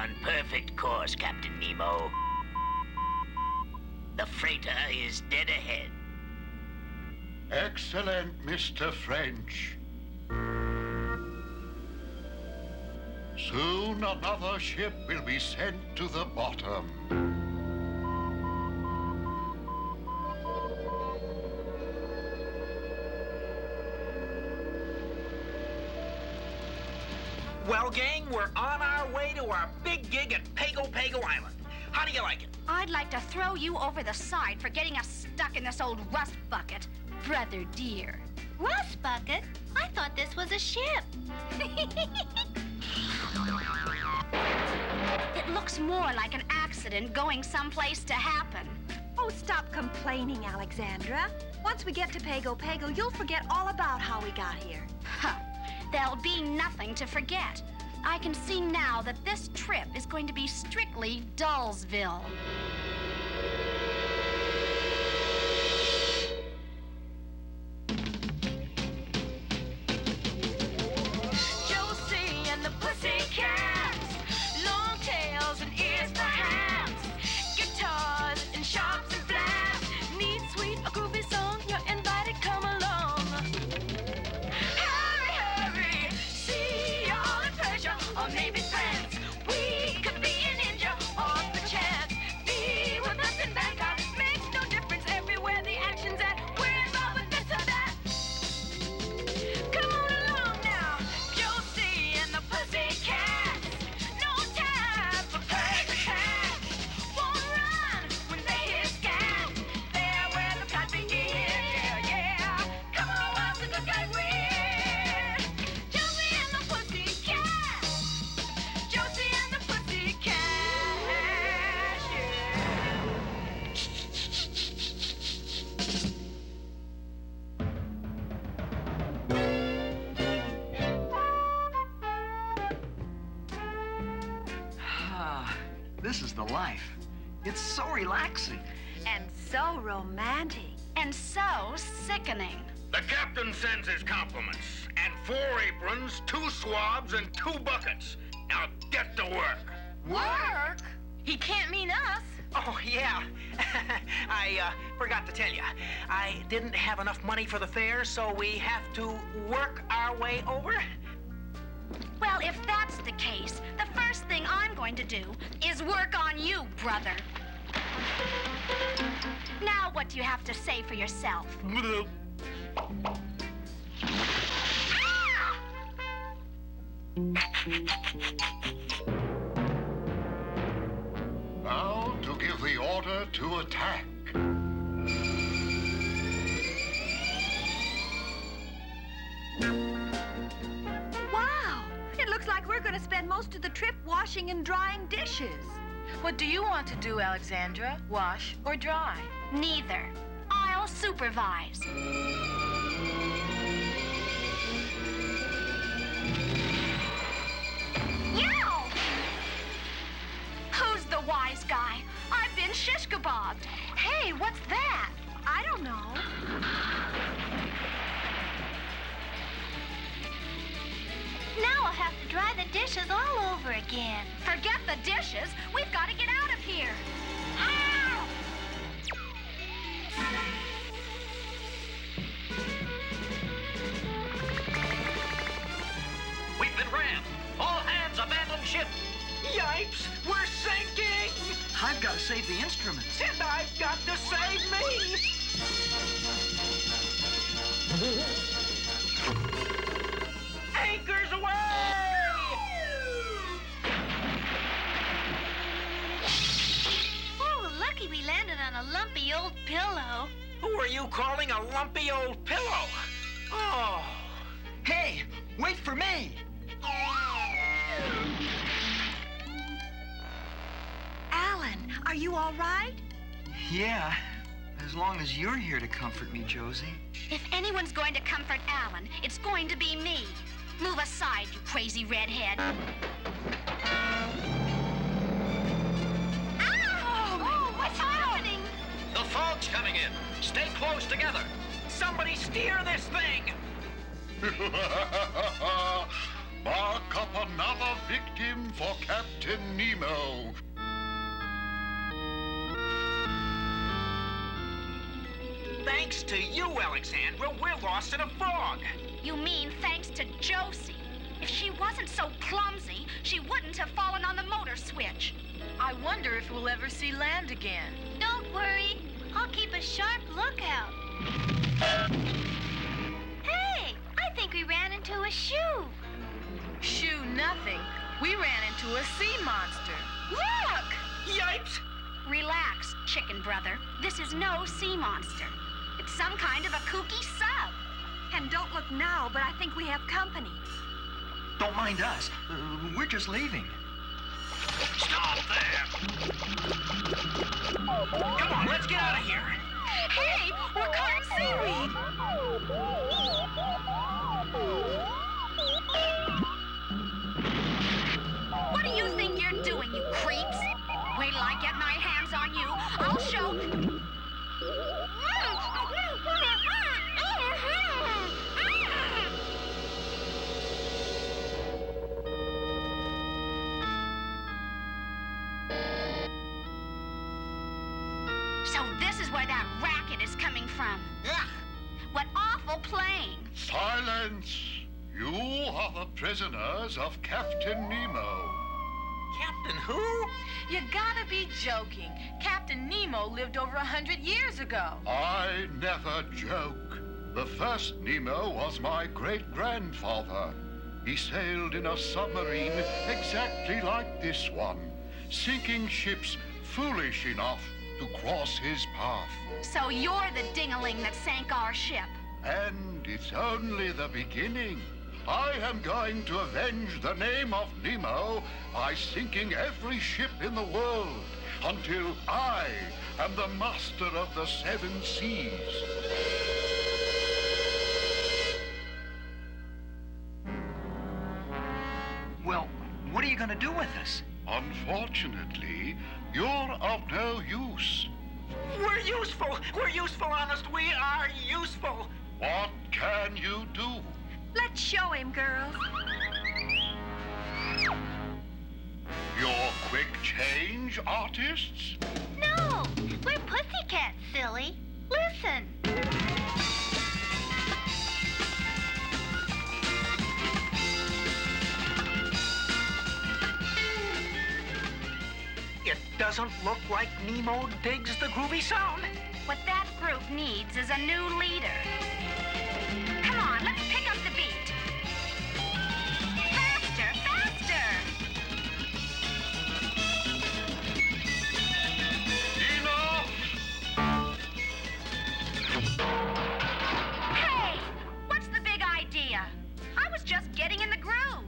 on perfect course, Captain Nemo. The freighter is dead ahead. Excellent, Mr. French. Soon another ship will be sent to the bottom. Well, gang, we're on our way to our big gig at Pago Pago Island. How do you like it? I'd like to throw you over the side for getting us stuck in this old rust bucket. Brother dear. Rust bucket? I thought this was a ship. It looks more like an accident going someplace to happen. Oh, stop complaining, Alexandra. Once we get to Pago Pago, you'll forget all about how we got here. Huh. There'll be nothing to forget. I can see now that this trip is going to be strictly Dullsville. Josie and the Pussycats, long tails and ears for hats, guitars and sharps and flats, neat, sweet, a groovy song, you're invited, come along. Hurry, hurry, see all the pleasure, or maybe friends. We could be a ninja or the chance. Be with us in Bangkok, makes no difference everywhere the action's at. We're involved with this or that. Come on along now, Josie and the Pussycats. No time for perfect hats. Won't run when they hear scat. They're where the plot begins. Yeah, yeah. Come on, what's the good guy win? Josie and the Pussycats. Josie and the Pussycats. This is the life. It's so relaxing. And so romantic. And so sickening. The captain sends his compliments. And 4 aprons, 2 swabs, and 2 buckets. Now get to work. Work? He can't mean us. Oh, yeah. I forgot to tell you. I didn't have enough money for the fare, so we have to work our way over. Well, if that's the case, the first thing I'm going to do is work on you, brother. Now, what do you have to say for yourself? Now to give the order to attack. Wow! It looks like we're going to spend most of the trip washing and drying dishes. What do you want to do, Alexandra? Wash or dry? Neither. I'll supervise. Yow! Who's the wise guy? I've been shish kebabbed. Hey, what's that? I don't know. Now I'll have to dry the dishes all over again. Forget the dishes. We've got to get out of here. Ow! We've been rammed. All hands abandon ship. Yipes! We're sinking! I've got to save the instruments. And I've got to save me! Anchors away! Oh, lucky we landed on a lumpy old pillow. Who are you calling a lumpy old pillow? Oh. Hey, wait for me. Alan, are you all right? Yeah, as long as you're here to comfort me, Josie. If anyone's going to comfort Alan, it's going to be me. Move aside, you crazy redhead. Oh, what's happening? The fog's coming in. Stay close together. Somebody steer this thing! mark up another victim for Captain Nemo. Thanks to you, Alexandra, we're lost in a fog. You mean thanks to Josie? If she wasn't so clumsy, she wouldn't have fallen on the motor switch. I wonder if we'll ever see land again. Don't worry. I'll keep a sharp lookout. Hey, I think we ran into a shoe. Shoe nothing. We ran into a sea monster. Look! Yipes! Relax, chicken brother. This is no sea monster. It's some kind of a kooky sub. And don't look now, but I think we have company. Don't mind us. We're just leaving. Stop there! Come on, let's get out of here. Hey, we're caught in seaweed. What do you think you're doing, you creeps? Wait till I get my hands on you. I'll show... So this is where that racket is coming from. Ugh! What awful playing. Silence! You are the prisoners of Captain Nemo. Captain who? You gotta be joking. Captain Nemo lived over 100 years ago. I never joke. The first Nemo was my great-grandfather. He sailed in a submarine exactly like this one, sinking ships foolish enough to cross his path. So you're the ding-a-ling that sank our ship. And it's only the beginning. I am going to avenge the name of Nemo by sinking every ship in the world until I am the master of the 7 seas. Well, what are you going to do with us? Unfortunately, you're of no use. We're useful. We're useful, honest. We are useful. What can you do? Let's show him, girls. You're quick change artists? No, we're pussycats, silly. Listen. It doesn't look like Nemo digs the groovy sound. What that group needs is a new leader. Come on, let's pick up the beat. Faster, faster! Enough! Hey, what's the big idea? I was just getting in the groove.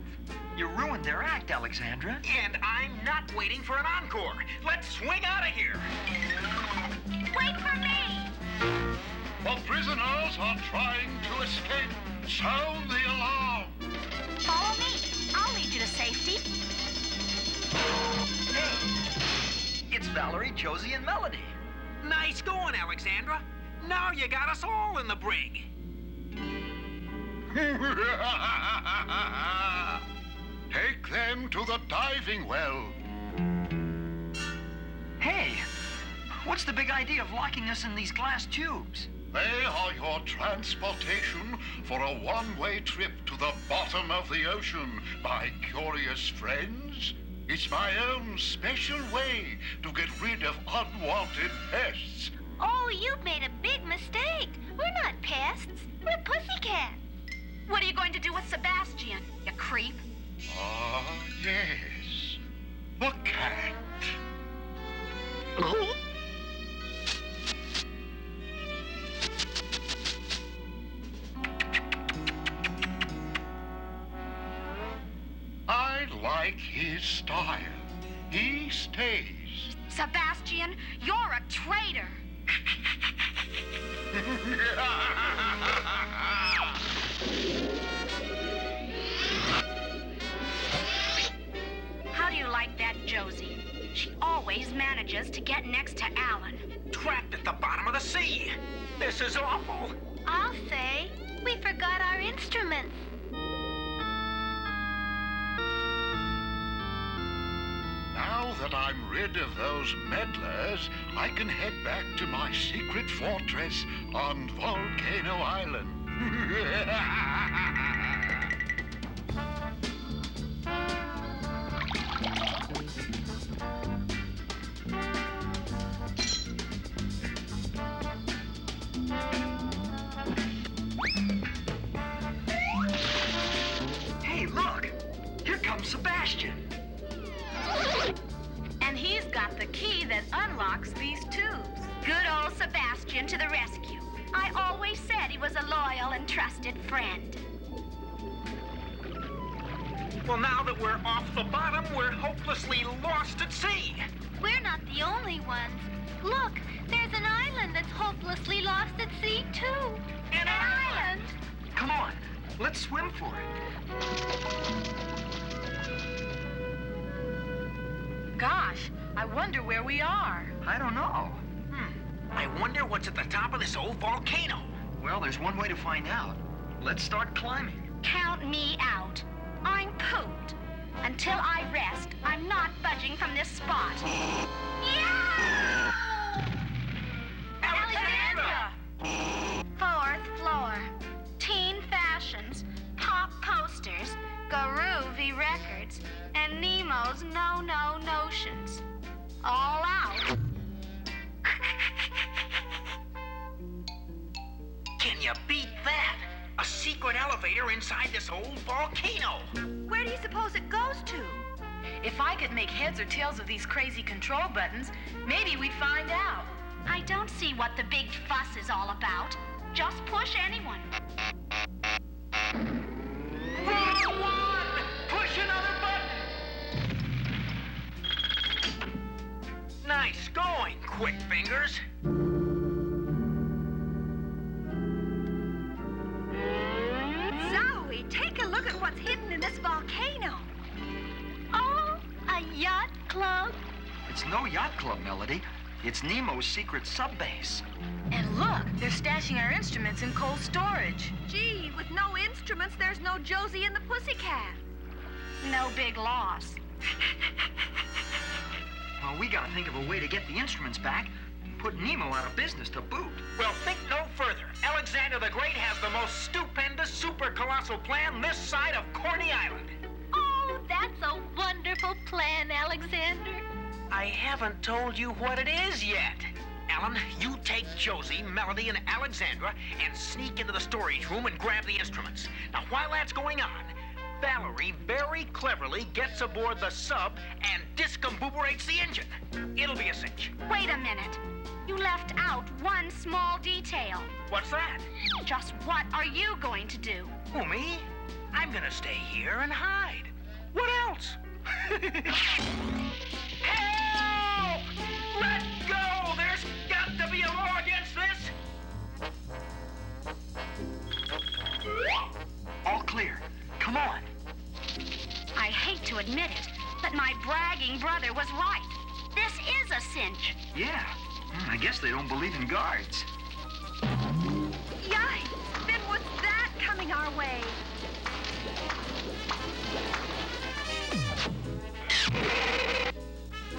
You ruined their act, Alexandra. And I'm not waiting for an encore. Let's swing out of here. Wait for me! The prisoners are trying to escape. Sound the alarm. Follow me. I'll lead you to safety. Hey, it's Valerie, Josie, and Melody. Nice going, Alexandra. Now you got us all in the brig. Take them to the diving well. Hey, what's the big idea of locking us in these glass tubes? They are your transportation for a one-way trip to the bottom of the ocean, my curious friends. It's my own special way to get rid of unwanted pests. Oh, you've made a big mistake. We're not pests. We're pussycats. What are you going to do with Sebastian, you creep? Ah, yes. The cat. I like his style. He stays. Sebastian, you're a traitor. How do you like that, Josie? She always manages to get next to Alan. Trapped at the bottom of the sea. This is awful. I'll say we forgot our instruments. that I'm rid of those meddlers, I can head back to my secret fortress on Volcano Island. Hey, look! Here comes Sebastian. And he's got the key that unlocks these tubes. Good old Sebastian to the rescue. I always said he was a loyal and trusted friend. Well, now that we're off the bottom, we're hopelessly lost at sea. We're not the only ones. Look, there's an island that's hopelessly lost at sea, too. An island? Come on, let's swim for it. Gosh, I wonder where we are. I don't know. I wonder what's at the top of this old volcano. Well, there's one way to find out. Let's start climbing. Count me out. I'm pooped. Until I rest, I'm not budging from this spot. Yeah! Alexandra! Fourth floor. Teen fashions, pop posters, groovy records, and Nemo's no-no notions. All out. Can you beat that? A secret elevator inside this old volcano. Where do you suppose it goes to? If I could make heads or tails of these crazy control buttons, maybe we'd find out. I don't see what the big fuss is all about. Just push anyone. Wrong one! Push another button! Nice going, quick fingers. Zoe, take a look at what's hidden in this volcano. Oh, a yacht club. It's no yacht club, Melody. It's Nemo's secret subbase. And look, they're stashing our instruments in cold storage. Gee, with no instruments, there's no Josie and the Pussycat. No big loss. Well, we gotta think of a way to get the instruments back and put Nemo out of business to boot. Well, think no further. Alexander the Great has the most stupendous, super colossal plan this side of Corny Island. Oh, that's a wonderful plan, Alexander. I haven't told you what it is yet. Alan, you take Josie, Melody, and Alexandra and sneak into the storage room and grab the instruments. Now, while that's going on, Valerie very cleverly gets aboard the sub and discombobulates the engine. It'll be a cinch. Wait a minute. You left out one small detail. What's that? Just what are you going to do? Who, me? I'm gonna stay here and hide. What else? Help! Let go! There's got to be a law against this! All clear. Come on. I hate to admit it, but my bragging brother was right. This is a cinch. Yeah. I guess they don't believe in guards. Yikes! Then what's that coming our way?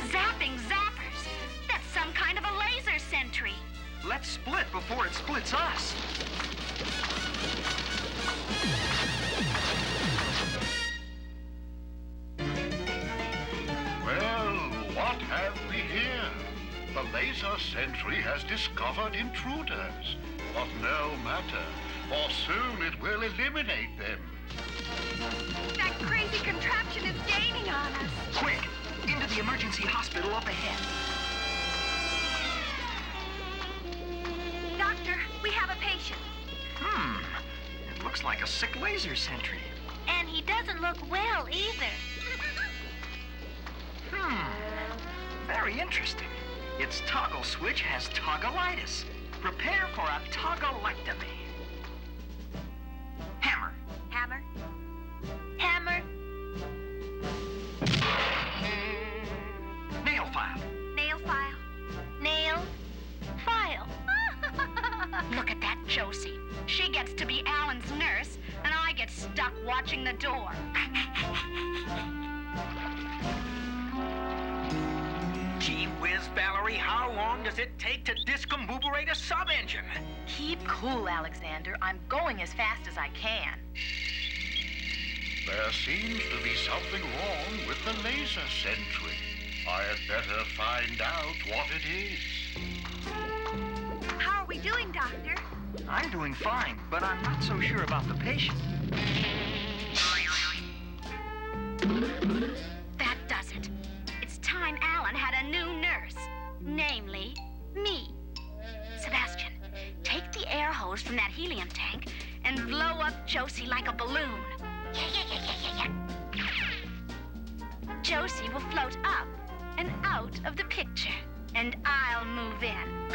Zapping zappers. That's some kind of a laser sentry. Let's split before it splits us. Well, what have we here? The laser sentry has discovered intruders. But no matter, for soon it will eliminate them. That crazy contraption is gaining on us. Quick! Into the emergency hospital up ahead. Doctor, we have a patient. It looks like a sick laser sentry. And he doesn't look well either. Very interesting. Its toggle switch has toggleitis. Prepare for a toggolectomy. Hammer. Hammer. Hammer. Nail file. Nail file. Nail. File. Look at that Josie. She gets to be Alan's nurse, and I get stuck watching the door. long does it take to discombobulate a sub-engine? Keep cool, Alexander. I'm going as fast as I can. There seems to be something wrong with the laser sentry. I had better find out what it is. How are we doing, Doctor? I'm doing fine, but I'm not so sure about the patient. That does it. It's time Alan had a new nurse. Namely, me. Sebastian, take the air hose from that helium tank and blow up Josie like a balloon. Yeah. Josie will float up and out of the picture, and I'll move in.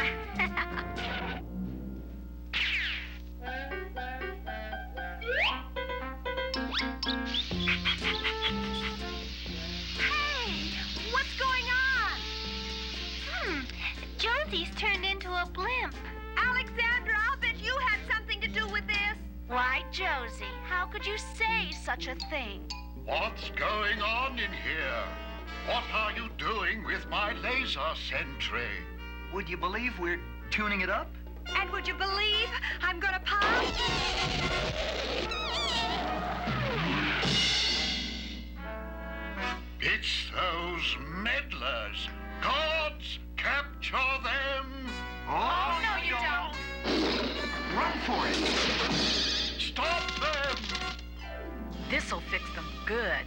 Hey, what's going on? Josie's turned into a blimp. Alexandra, I'll bet you had something to do with this. Why, Josie, how could you say such a thing? What's going on in here? What are you doing with my laser sentry? Would you believe we're tuning it up? And would you believe I'm gonna pop? It's those meddlers. Gods, capture them! Oh, no, you don't. Run for it! Stop them! This'll fix them good.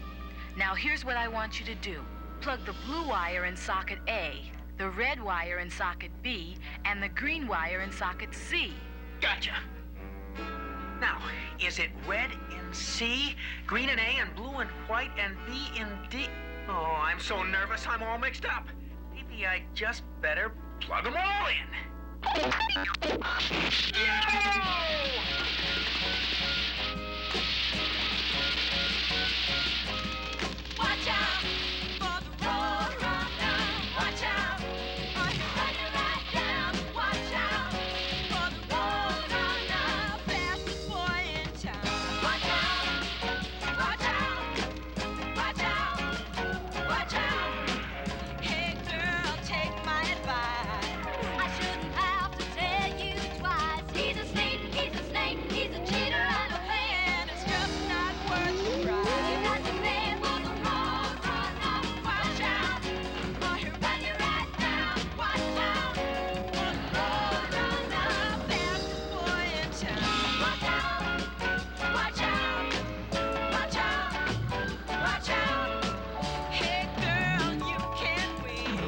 Now here's what I want you to do. Plug the blue wire in socket A, the red wire in socket B, and the green wire in socket C. Gotcha. Now, is it red in C, green in A, and blue in white, and B in D? Oh, I'm so nervous I'm all mixed up. Maybe I just better plug them all in. Watch out for the road runner. Watch out, or he'll run you right down. Watch out for the road runner, fastest boy in town. Watch out, watch out, watch out, watch out. Hey girl, take my advice. I shouldn't have to tell you twice. He's a snake, he's a snake, he's a cheater and a fan. It's just not worth the price. You got to pay for the road runner. Watch out, or he'll run you right down. Watch out for the road runner, fastest boy in town. Watch out, watch out, watch out, watch out. Hey girl, you can't win.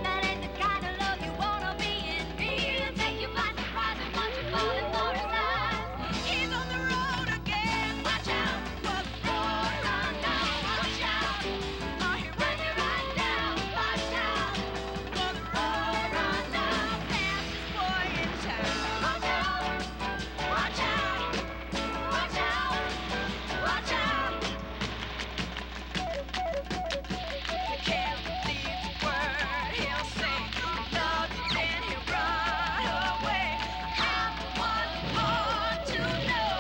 That ain't the kind of love you wanna be in. He'll take you by surprise and watch you falling for his eyes. He's on the road again. Watch out for the road runner. Watch out, or he'll run you right down. Watch out for the road runner, fastest boy in town. Watch out, watch out, watch out, watch out. You can't believe the word he'll say. Love you, then he'll run away. I'm the one born to know.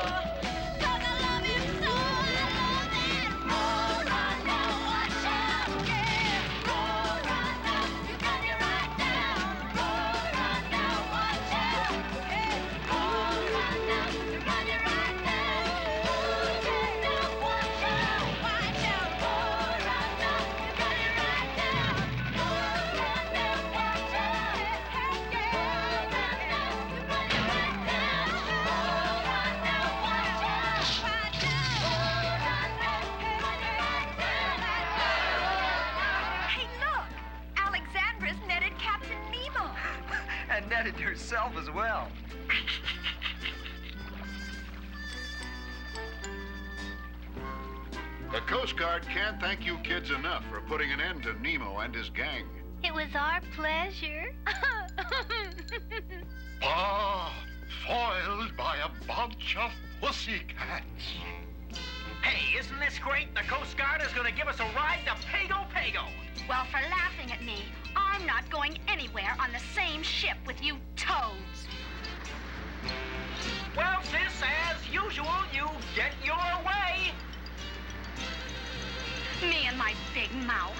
'Cause I love him so, I love that road runner. Watch out, yeah, road runner. You run you right down. Road runner, watch out, yeah, road runner. You run you right down. Road runner, watch out, watch out, road runner. You run you right down. Road runner, watch out, yeah, road runner. You run you right down. Road runner, watch out, watch out, road runner. You run you right down. Hey, look! Alexandra's netted Captain Nemo. And netted herself as well. The Coast Guard can't thank you kids enough for putting an end to Nemo and his gang. It was our pleasure. Ah, foiled by a bunch of pussycats. Hey, isn't this great? The Coast Guard is going to give us a ride to Pago Pago. Well, for laughing at me, I'm not going anywhere on the same ship with you toads. Well, sis, as usual, you get your way. Me and my big mouth.